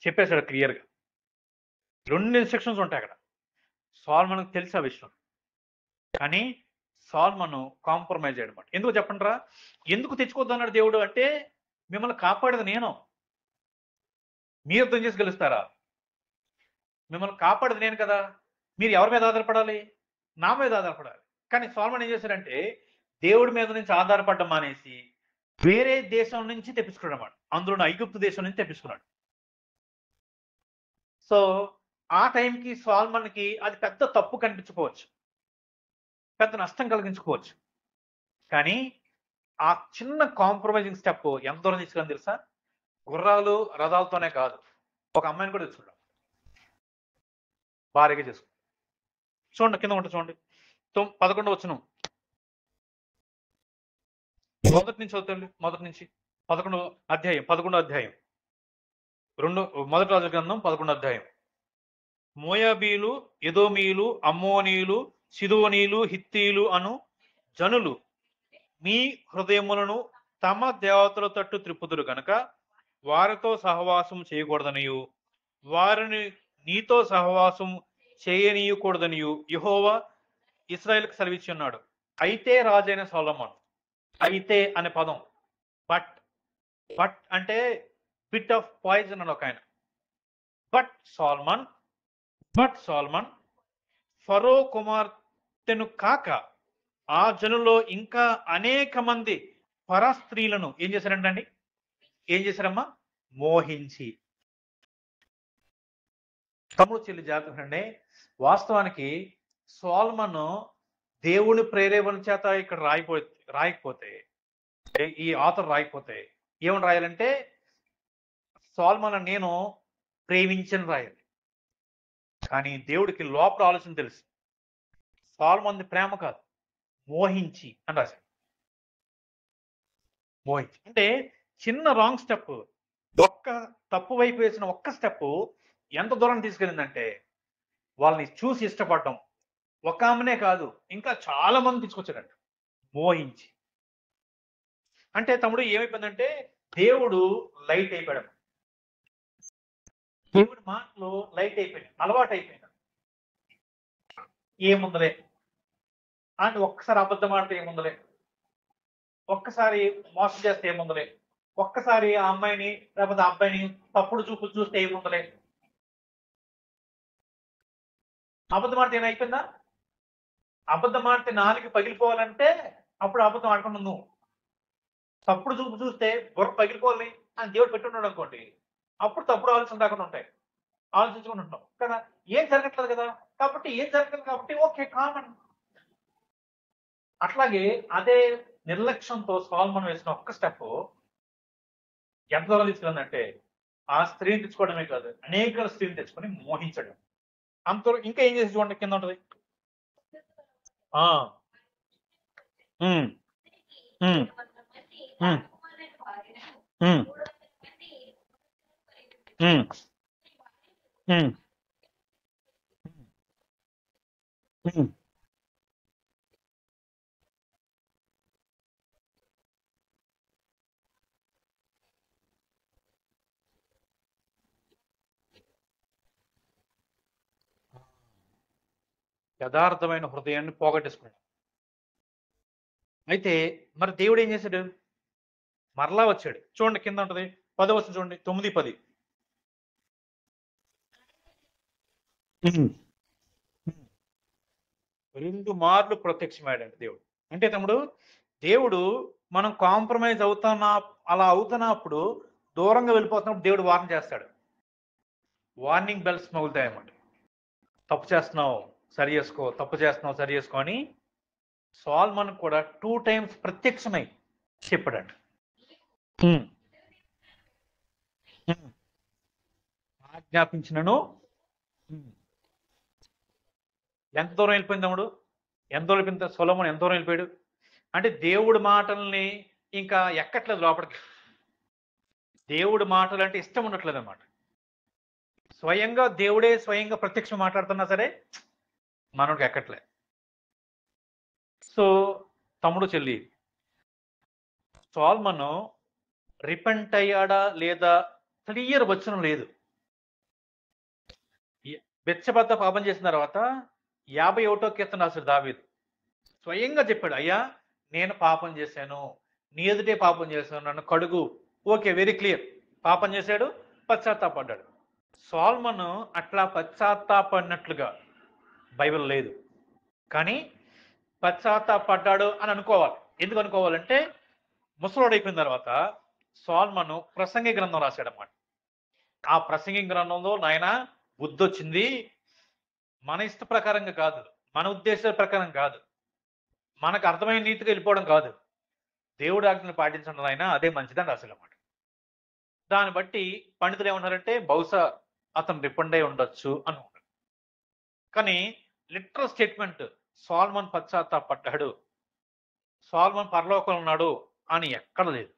చెప్పేశాడు క్లియర్గా. 2 ఇన్స్ట్రక్షన్స్ ఉంటాయి అక్కడ. సాల్మన్కి తెలిసి ఆ విషయం, కానీ సాల్మన్ కాంప్రమైజ్ అయ్యమాట. ఎందుకు చెప్పండిరా? ఎందుకు తెచ్చుకోవద్దు అన్నాడు దేవుడు అంటే, మిమ్మల్ని కాపాడేది నేను, మీ యుద్ధం చేసి గెలుస్తారా? మిమ్మల్ని కాపాడేది నేను కదా, మీరు ఎవరి మీద ఆధారపడాలి? నా మీద ఆధారపడాలి. కానీ సాల్మన్ ఏం చేశాడంటే, దేవుడి మీద నుంచి ఆధారపడడం మానేసి వేరే దేశం నుంచి తెప్పించుకున్నాడు అన్నమాట. అందులో ఐగుప్తు దేశం నుంచి తెప్పించుకున్నాడు. సో ఆ టైంకి సాల్మన్కి అది పెద్ద తప్పు కనిపించుకోవచ్చు, పెద్ద నష్టం కలిగించుకోవచ్చు. కానీ ఆ చిన్న కాంప్రమైజింగ్ స్టెప్ ఎంత దూరం తీసుకుని తెలుసా? గుర్రాలు రథాలతోనే కాదు, ఒక అమ్మాయిని కూడా తెచ్చుకుంటాం, భార్యగా చేసుకుంటాం. చూడండి, కింద ఉంటుంది చూడండి, 11వ వచనం మొదటి నుంచి చదువుతండి. మొదటి నుంచి 11వ అధ్యాయం మొదటి రాజు గ్రంథం 11వ అధ్యాయం. మోయాబీలు, ఎదోమీయులు, అమ్మోనీయులు, సిదోనీయులు, హిత్తీయులు అను జనులు మీ హృదయములను తమ దేవతల తట్టు త్రిప్పుదురు గనక వారితో సహవాసం చేయకూడదనియు వారిని నీతో సహవాసం చేయనీయకూడదనియు యెహోవా ఇశ్రాయేలుకు సెలవిచ్చి ఉన్నాడు. అయితే రాజైన సొలొమోను, అయితే అనే పదం బట్ అంటే బిట్ ఆఫ్ పాయిజన్ అని ఒక ఆయన. బట్ సాల్మన్ ఫరో కుమార్తెను కాక ఆ జనుల్లో ఇంకా అనేక మంది పరస్త్రీలను ఏం చేశారంటండి? ఏం చేశారమ్మా? మోహించి. తమ్ముడు చెల్లి జాగ్రత్త అండి, వాస్తవానికి సాల్మన్ దేవుని ప్రేరేపణ చేత ఇక్కడ రాయకపోతే ఈ ఆథర్ రాయకపోతే ఏమని రాయాలంటే, సాల్మన్ నేను ప్రేమించని రాయాలి. కానీ దేవుడికి లోపల ఆలోచన తెలుసు, సాల్మన్ ప్రేమ కాదు, మోహించి అని రాశాడు. మోహించి అంటే చిన్న రాంగ్ స్టెప్, ఒక్క తప్పు వైపు వేసిన ఒక్క స్టెప్ ఎంత దూరం తీసుకెళ్ళిందంటే, వాళ్ళని చూసి ఇష్టపడటం, ఒక ఆమెనే కాదు ఇంకా చాలా మంది తీసుకొచ్చాడంట మోహించి. అంటే తమ్ముడు ఏమైపోయిందంటే దేవుడు లైట్ అయిపోయాడు. దేవుడి మాటలు లైట్ అయిపోయింది, అలవాటు అయిపోయింది. ఏముందలే అంటే ఒక్కసారి అబద్ధం ఆడితే ఏముందలే, ఒక్కసారి మోసం చేస్తే ఏముందలే, ఒక్కసారి ఆ అమ్మాయిని లేకపోతే ఆ అబ్బాయిని తప్పుడు చూపులు చూస్తే ఏముందలే. అబద్ధం ఆడితే ఏమైపోయిందా? అబద్ధం ఆడితే నాలుగు పగిలిపోవాలంటే అప్పుడు అబద్ధం ఆడకుండా నువ్వు. తప్పుడు చూపు చూస్తే బుర్ర పగిలిపోవాలి అని దేవుడు పెట్టున్నాడు అనుకోండి, అప్పుడు తప్పుడు ఆలోచన రాకుండా ఉంటాయి, ఆలోచించుకుంటూ ఉంటాం కదా. ఏం జరగట్లేదు కదా, కాబట్టి ఏం జరగలేదు కాబట్టి ఓకే కామన్. అట్లాగే అదే నిర్లక్ష్యంతో సొలొమోను వేసిన ఒక్క స్టెప్ ఎంత దూరం తీసుకెళ్ళిందంటే, ఆ స్త్రీని తెచ్చుకోవడమే కాదు, అనేక స్త్రీని తెచ్చుకొని మోహించడం. అంత ఇంకా ఏం చేసి చూడండి, కింద ఉంటది. ఆ ఉమ్, ఉమ్, ఉమ్, ఉమ్, ఉమ్, ఉమ్, ఉమ్. యథార్థమైన హృదయాన్ని పోగొట్టేసుకున్నాడు. అయితే మరి దేవుడు ఏం చేశాడు? మరలా వచ్చాడు. చూడండి కింద ఉంటది, 10వ వచనం చూడండి, 9, 10. ఉమ్. 2 మార్లు ప్రత్యక్షమాడాడు దేవుడు. అంటే తమ్ముడు, దేవుడు మనం కాంప్రమైజ్ అవుతున్నా, అలా అవుతున్నప్పుడు దూరంగా వెళ్ళిపోతున్నప్పుడు దేవుడు వార్న్ చేస్తాడు. వార్నింగ్ బెల్స్ మగులుతాయన్నమాట. తప్పు చేస్తున్నావు సరి చేసుకో, తప్పు చేస్తున్నావు సరి చేసుకో అని సొలొమోను కూడా 2 టైమ్స్ ప్రత్యక్షమై చెప్పాడంట. ఉమ్, ఉమ్. ఆజ్ఞాపించినను ఉమ్. ఎంత దూరం వెళ్ళిపోయింది తమ్ముడు? ఎంత దూరం వెళ్ళిపోయింది? సొలొమోను ఎంత దూరం వెళ్ళిపోయాడు అంటే దేవుడి మాటల్ని ఇంకా ఎక్కట్లేదు లోపలికి. దేవుడి మాటలు అంటే ఇష్టం ఉండట్లేదు అన్నమాట. స్వయంగా దేవుడే స్వయంగా ప్రత్యక్షం మాట్లాడుతున్నా సరే మనకు ఎక్కట్లే. సో తమ్ముడు చెల్లి, సొలొమోను రిపెంట్ అయ్యాడా లేదా క్లియర్ వచనం లేదు. బెత్షెబతో పాపం చేసిన తర్వాత 51వ కీర్తన రాశాడు దావీదు. స్వయంగా చెప్పాడు, అయ్యా నేను పాపం చేశాను, నీ ఎదుటే పాపం చేశాను, నన్ను కడుగు. Okay, very clear. పాపం చేశాడు, పశ్చాత్తాపడ్డాడు. సొలొమోను అట్లా పశ్చాత్తాపడినట్లుగా బైబిల్ లేదు. కానీ పశ్చాత్తాపడ్డాడు అని అనుకోవాలి. ఎందుకు అనుకోవాలంటే, ముసలోడు అయిపోయిన తర్వాత సొలొమోను ప్రసంగి గ్రంథం రాశాడన్నమాట. ఆ ప్రసంగి గ్రంథంలో నాయన బుద్ధి వచ్చింది, మన ఇష్ట ప్రకారంగా కాదు, మన ఉద్దేశాల ప్రకారం కాదు, మనకు అర్థమైన రీతిగా వెళ్ళిపోవడం కాదు, దేవుడి ఆజ్ఞను పాటించడం అయినా అదే మంచిదని రాశాడన్నమాట. దాన్ని బట్టి పండితులు ఏమన్నారంటే బహుశా అతను రిపెంట్ అయి ఉండొచ్చు అని ఉన్నారు. కానీ లిటరల్ స్టేట్మెంట్ సొలొమోను పశ్చాత్తాపడ్డాడు, సొలొమోను పరలోకంలో ఉన్నాడు అని ఎక్కడ లేదు.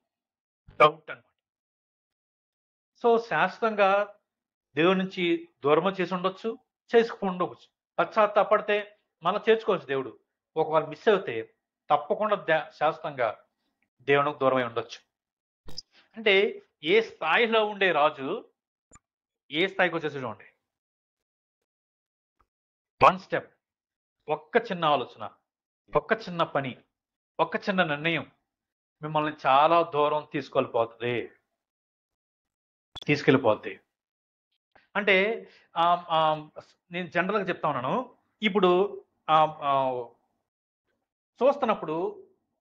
డౌట్ అన్నమాట. సో శాశ్వతంగా దేవుడి నుంచి దూరం చేసి ఉండొచ్చు, చేసుకోండవచ్చు. పశ్చాత్తాపడితే మళ్ళీ చేర్చుకోవచ్చు దేవుడు. ఒకవేళ మిస్ అవుతే తప్పకుండా శాశ్వతంగా దేవునికి దూరమై ఉండొచ్చు. అంటే ఏ స్థాయిలో ఉండే రాజు ఏ స్థాయికి వచ్చేసి చూడండి. 1 స్టెప్, ఒక్క చిన్న ఆలోచన, ఒక్క చిన్న పని, ఒక్క చిన్న నిర్ణయం మిమ్మల్ని చాలా దూరం తీసుకెళ్ళిపోద్ది. అంటే నేను జనరల్గా చెప్తా ఉన్నాను. ఇప్పుడు చూస్తున్నప్పుడు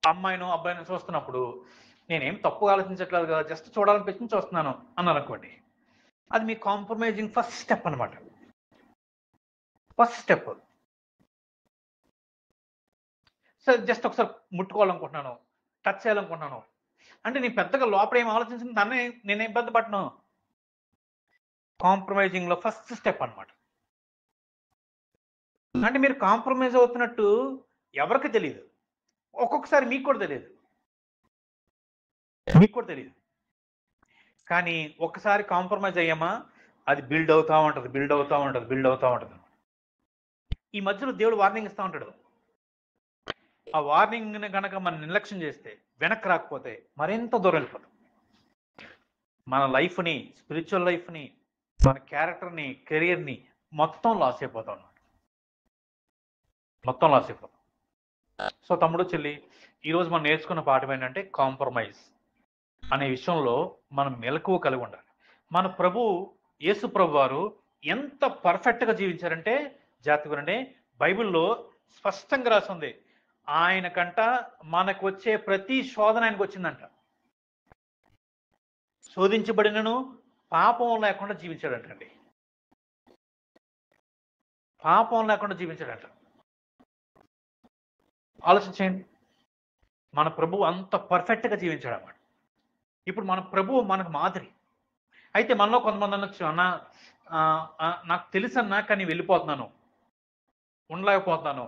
అమ్మాయినో అబ్బాయినో చూస్తున్నప్పుడు నేనేం తప్పుగా ఆలోచించట్లేదు కదా, జస్ట్ చూడాలనిపించి చూస్తున్నాను అన్నారు అనుకోండి, అది మీ కాంప్రమైజింగ్ ఫస్ట్ స్టెప్ అనమాట. First step. సరే జస్ట్ ఒకసారి ముట్టుకోవాలనుకుంటున్నాను, టచ్ చేయాలనుకుంటున్నాను అంటే నేను పెద్దగా లోపల ఏం ఆలోచించిన దాన్ని నేను ఇబ్బంది పడను. కాంప్రమైజింగ్ లో ఫస్ట్ స్టెప్ అనమాట. అంటే మీరు కాంప్రమైజ్ అవుతున్నట్టు ఎవరికి తెలియదు, ఒక్కొక్కసారి మీకు కూడా తెలియదు, కానీ ఒక్కసారి కాంప్రమైజ్ అయ్యామా అది బిల్డ్ అవుతా ఉంటుంది. ఈ మధ్యలో దేవుడు వార్నింగ్ ఇస్తూ ఉంటాడు. ఆ వార్నింగ్ని కనుక మనం నిర్లక్ష్యం చేస్తే, వెనక్కి రాకపోతే మరింత దూరం వెళ్ళిపోతాం. మన లైఫ్ని, స్పిరిచువల్ లైఫ్ని, మన క్యారెక్టర్ని, కెరియర్ని మొత్తం లాస్ అయిపోతాం అన్నమాట. మొత్తం లాస్ అయిపోతాం. సో తమ్ముడు, చెల్లి, ఈరోజు మనం నేర్చుకున్న పాఠం ఏంటంటే కాంప్రమైజ్ అనే విషయంలో మనం మెలకువ కలిగి ఉండాలి. మన యేసు ప్రభు వారు ఎంత పర్ఫెక్ట్గా జీవించారంటే, జాగ్రత్తగానే బైబిల్లో స్పష్టంగా రాసింది, ఆయనకంట మనకు వచ్చే ప్రతి శోధన ఆయనకు వచ్చిందంట. శోధించబడినను పాపం లేకుండా జీవించాడంటండి. పాపం లేకుండా జీవించాడంట. ఆలోచించండి, మన ప్రభు అంత పర్ఫెక్ట్గా జీవించాడు అన్నమాట. ఇప్పుడు మన ప్రభు మనకు మాదిరి. అయితే మనలో కొంతమంది అనొచ్చు, అన్న నాకు తెలుసన్నా కానీ వెళ్ళిపోతున్నాను, ఉండలేకపోతున్నాను,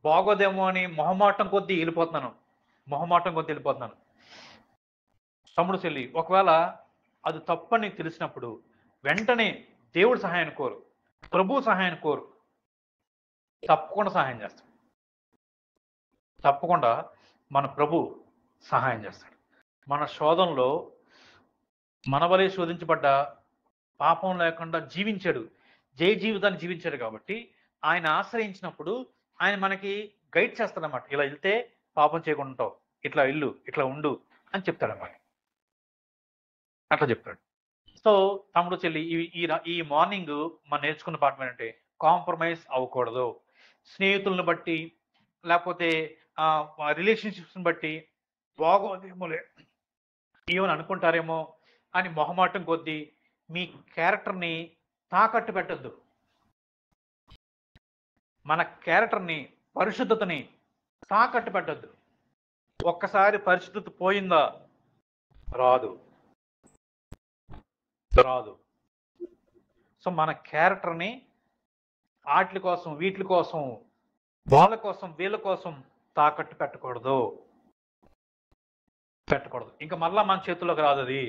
బాగోదేమో అని మొహమాటం కొద్దీ వెళ్ళిపోతున్నాను. తమ్ముడు, చెల్లి, ఒకవేళ అది తప్పని తెలిసినప్పుడు వెంటనే దేవుడి సహాయాన్ని కోరు, ప్రభు సహాయాన్ని కోరు. తప్పకుండా సహాయం చేస్తాడు. తప్పకుండా మన ప్రభు సహాయం చేస్తాడు. మన శోధనలో మన వలె శోధించబడ్డ, పాపం లేకుండా జీవించాడు, జయ జీవితాన్ని జీవించాడు కాబట్టి ఆయన ఆశ్రయించినప్పుడు ఆయన మనకి గైడ్ చేస్తాడన్నమాట. ఇలా వెళ్తే పాపం చేయకుండా ఉంటావు, ఇట్లా ఇల్లు, ఇట్లా ఉండు అని చెప్తాడన్నమాట. అట్లా చెప్తాడు. సో తమ్ముడు, చెల్లి, ఈ మార్నింగ్ మనం నేర్చుకున్న పాఠం ఏంటంటే కాంప్రమైజ్ అవ్వకూడదు. స్నేహితులను బట్టి, లేకపోతే రిలేషన్షిప్స్ని బట్టి బాగోదేమోలే, ఏమని అనుకుంటారేమో అని మొహమాటం కొద్దీ మీ క్యారెక్టర్ని తాకట్టు పెట్టద్దు. మన క్యారెక్టర్ని, పరిశుద్ధతని తాకట్టు పెట్టద్దు. ఒక్కసారి పరిశుద్ధత పోయిందా రాదు. సో మన క్యారెక్టర్ని వాటి కోసం, వీటి కోసం, వాళ్ళ కోసం, వీళ్ళ కోసం తాకట్టు పెట్టకూడదు. ఇంకా మళ్ళా మన చేతుల్లోకి రాదు అది.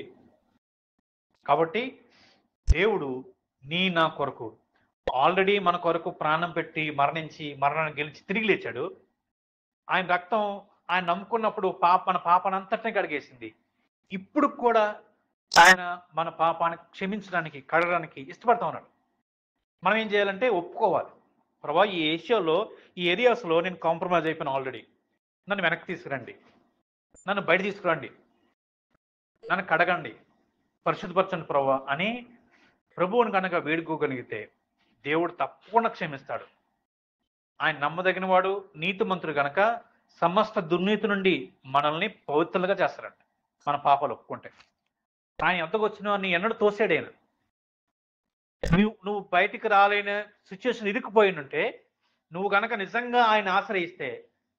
కాబట్టి దేవుడు నా కొరకు ఆల్రెడీ మన కొరకు ప్రాణం పెట్టి మరణించి, మరణాన్ని గెలిచి తిరిగి లేచాడు. ఆయన రక్తం ఆయన నమ్ముకున్నప్పుడు మన పాపానంతటిని కడిగేసింది. ఇప్పుడు కూడా ఆయన మన పాపాన్ని క్షమించడానికి, కడగడానికి ఇష్టపడతా ఉన్నాడు. మనం ఏం చేయాలంటే ఒప్పుకోవాలి, ప్రభా ఈ ఏరియాస్లో నేను కాంప్రమైజ్ అయిపోయినా ఆల్రెడీ, నన్ను వెనక్కి తీసుకురండి, నన్ను బయట తీసుకురండి, నన్ను కడగండి, పరిశుద్ధపరచండి ప్రభా అని ప్రభువుని కనుక వేడుకోగలిగితే దేవుడు తప్పకుండా క్షమిస్తాడు. ఆయన నమ్మదగిన వాడు, నీతిమంతుడు కనుక సమస్త దుర్నీతి నుండి మనల్ని పవిత్రులుగా చేస్తాడంట. మన పాపాలు ఒప్పుకుంటే ఆయన ఎంతకు వచ్చిన నీ ఎన్నడూ తోసాడు. ఆయన నువ్వు బయటికి రాలేని సిచ్యువేషన్ ఇరుక్కుపోయినుంటే, నువ్వు కనుక నిజంగా ఆయన ఆశ్రయిస్తే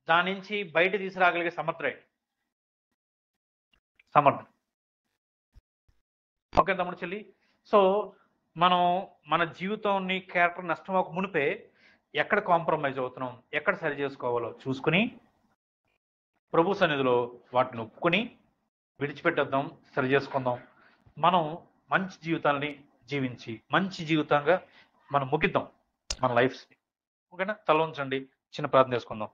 దాని నుంచి బయట తీసుకురాగలిగే సమర్థుడు. ఓకే తమ్ముడు, చెల్లి. సో మనం మన జీవితాన్ని, క్యారెక్టర్ నష్టం అవ్వక మునిపే ఎక్కడ కాంప్రమైజ్ అవుతున్నాం, ఎక్కడ సరి చేసుకోవాలో చూసుకుని ప్రభు సన్నిధిలో వాటిని ఒప్పుకొని విడిచిపెట్టేద్దాం, సరి చేసుకుందాం. మనం మంచి జీవితాన్ని జీవించి మంచి జీవితంగా మనం ముగిద్దాం మన లైఫ్స్ని. ఓకేనా? తల ఉంచండి, చిన్న ప్రార్థన చేసుకుందాం.